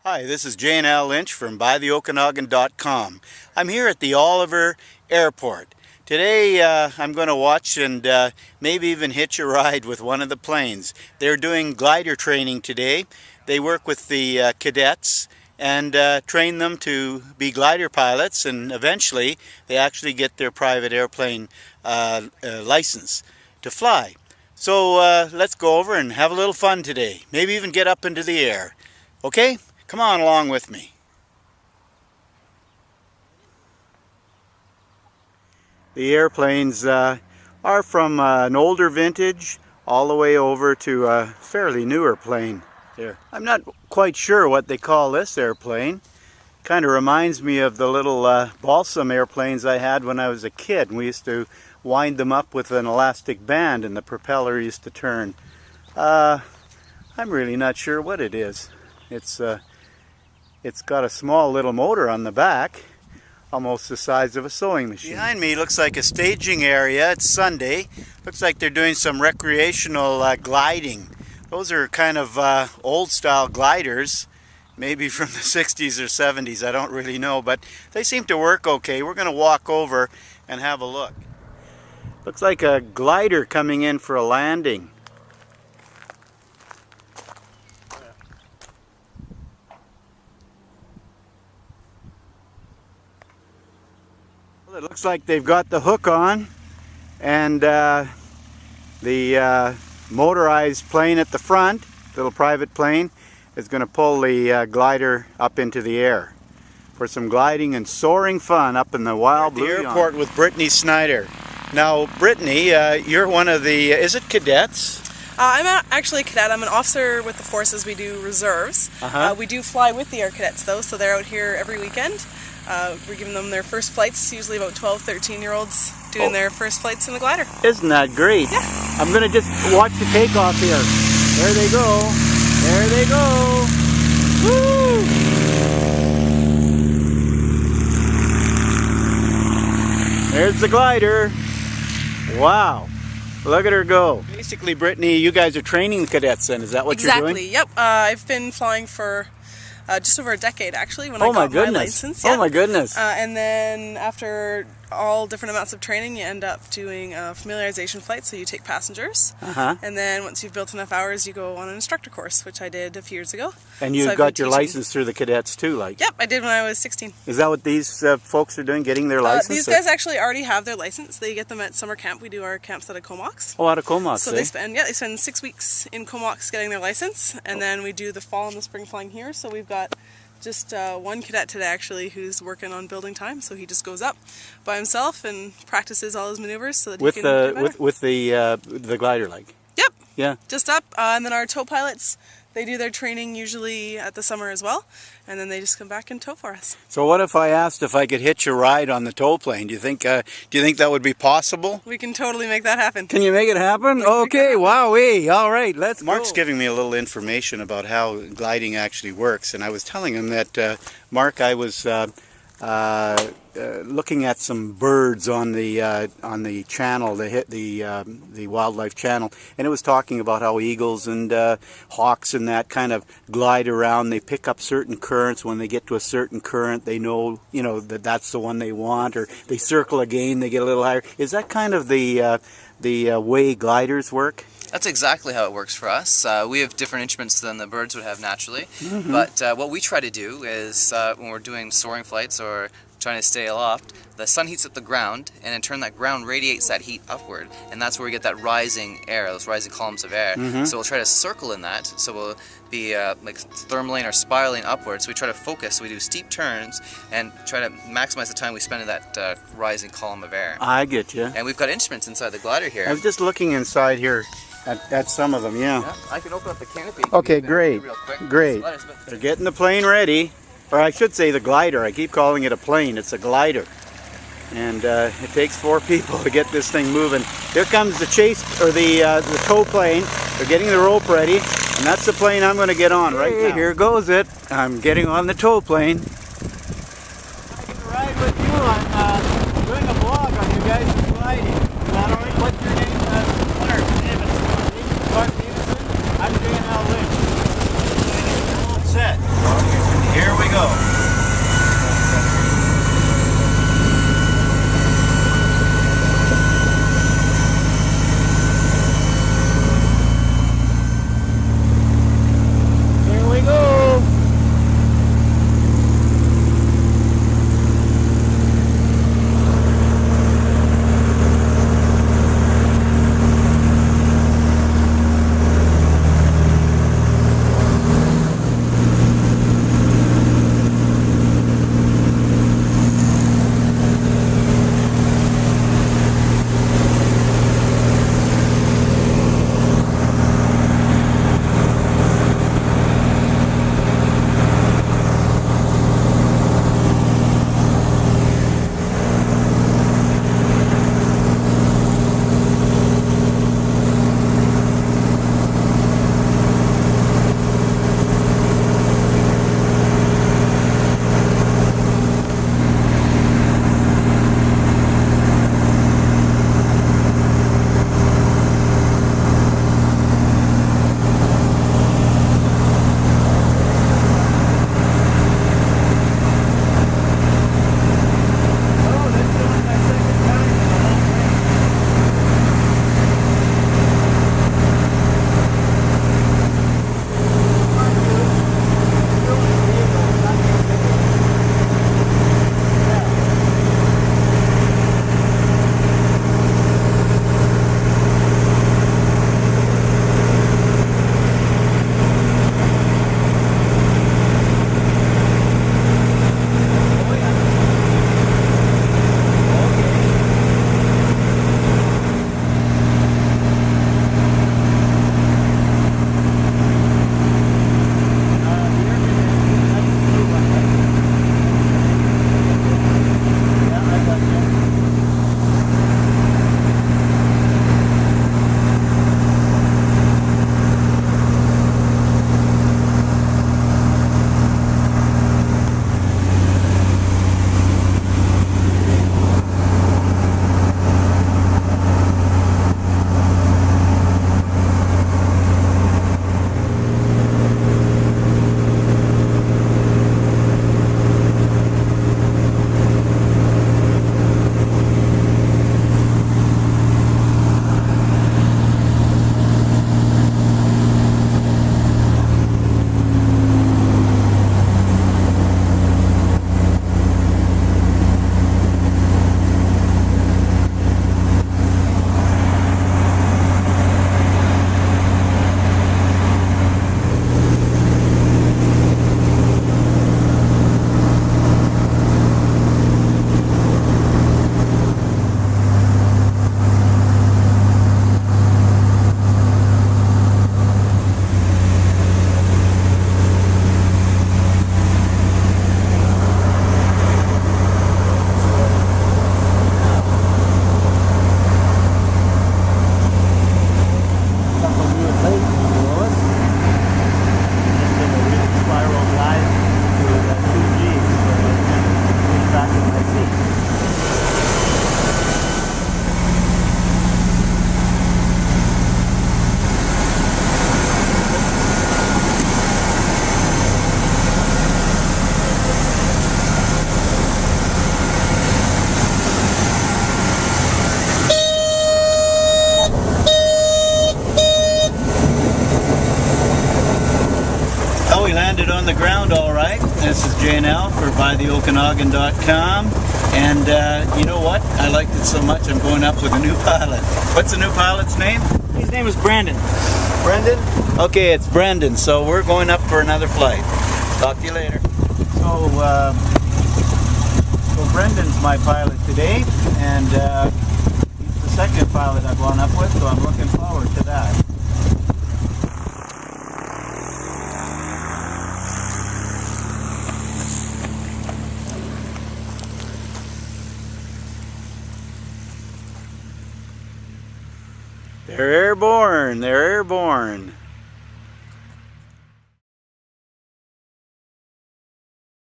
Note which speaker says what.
Speaker 1: Hi, this is J&L Lynch from BuyTheOkanagan.com. I'm here at the Oliver Airport. Today I'm going to watch and maybe even hitch a ride with one of the planes. They're doing glider training today. They work with the cadets and train them to be glider pilots, and eventually they actually get their private airplane license to fly. So let's go over and have a little fun today. Maybe even get up into the air. Okay? Come on along with me. The airplanes are from an older vintage all the way over to a fairly newer plane here. I'm not quite sure what they call this airplane. Kind of reminds me of the little balsam airplanes I had when I was a kid. We used to wind them up with an elastic band and the propeller used to turn. I'm really not sure what it is. It's got a small little motor on the back, almost the size of a sewing machine. Behind me looks like a staging area. It's Sunday. Looks like they're doing some recreational gliding. Those are kind of old style gliders, maybe from the 60s or 70s, I don't really know, but they seem to work okay. We're going to walk over and have a look. Looks like a glider coming in for a landing. It looks like they've got the hook on, and the motorized plane at the front, little private plane, is going to pull the glider up into the air for some gliding and soaring fun up in the wild blue. The airport with Brittany Snyder. Now, Brittany, you're one of the, is it cadets?
Speaker 2: I'm actually a cadet. I'm an officer with the forces. We do reserves. We do fly with the air cadets though, so they're out here every weekend. We're giving them their first flights, usually about 12, 13-year-olds doing their first flights in the glider.
Speaker 1: Isn't that great?
Speaker 2: Yeah.
Speaker 1: I'm going to just watch the takeoff here. There they go. There they go. Woo! There's the glider. Wow. Look at her go. Basically, Brittany, you guys are training the cadets then. Is that what you're doing?
Speaker 2: Exactly. Yep. I've been flying for just over a decade actually when I got my license.
Speaker 1: Oh my goodness.
Speaker 2: And then after all different amounts of training, you end up doing a familiarization flight, so you take passengers. And then once you've built enough hours, you go on an instructor course, which I did a few years ago.
Speaker 1: And you got your license through the cadets too, like?
Speaker 2: Yep, I did when I was 16.
Speaker 1: Is that what these folks are doing, getting their license?
Speaker 2: These guys actually already have their license. They get them at summer camp. We do our camps out of Comox.
Speaker 1: Oh, out of Comox,
Speaker 2: so they spend 6 weeks in Comox getting their license, and then we do the fall and the spring flying here. So we've got just one cadet today actually who's working on building time, so he just goes up by himself and practices all his maneuvers so that he can do better.
Speaker 1: With the glider leg.
Speaker 2: Yep.
Speaker 1: Yeah.
Speaker 2: Just up, and then our tow pilots, they do their training usually at the summer as well, and then they just come back and tow for us.
Speaker 1: So what if I asked if I could hitch a ride on the tow plane? Do you think that would be possible?
Speaker 2: We can totally make that happen.
Speaker 1: Can you make it happen? Okay, wowee. All right, let's go. Mark's giving me a little information about how gliding actually works, and I was telling him that, Mark, I was looking at some birds on the channel, the wildlife channel, and it was talking about how eagles and hawks and that kind of glide around. They pick up certain currents. When they get to a certain current, they know that that's the one they want, or they circle again, they get a little higher. Is that kind of the way gliders work?
Speaker 3: That's exactly how it works for us. We have different instruments than the birds would have naturally, but what we try to do is when we're doing soaring flights or trying to stay aloft, the sun heats up the ground, and in turn that ground radiates that heat upward, and that's where we get that rising air, those rising columns of air. So we'll try to circle in that, so we'll be like thermaling or spiraling upwards. So we try to focus, so we do steep turns and try to maximize the time we spend in that rising column of air. I get you. And we've got instruments inside the glider here.
Speaker 1: I was just looking inside here at some of them, yeah.
Speaker 3: I can open up the canopy.
Speaker 1: Okay, great, great. They're getting the plane ready. Or I should say the glider. I keep calling it a plane. It's a glider. And it takes 4 people to get this thing moving. Here comes the the tow plane. They're getting the rope ready. And that's the plane I'm going to get on right now. Here goes it. I'm getting on the tow plane. I can ride with you. I'm doing a vlog on you guys gliding. Is that all right? What's your name? Mark Davidson. Mark Davidson. I'm J&L Lynch. All set. we landed on the ground all right. This is JNL for BuyTheOkanagan.com. And you know what? I liked it so much I'm going up with a new pilot. What's the new pilot's name?
Speaker 4: His name is Brandon.
Speaker 1: Brendan? Okay, it's Brendan. So we're going up for another flight. Talk to you later. So Brendan's my pilot today, and he's the second pilot I've gone up with, so I'm looking forward to that. They're airborne. They're airborne.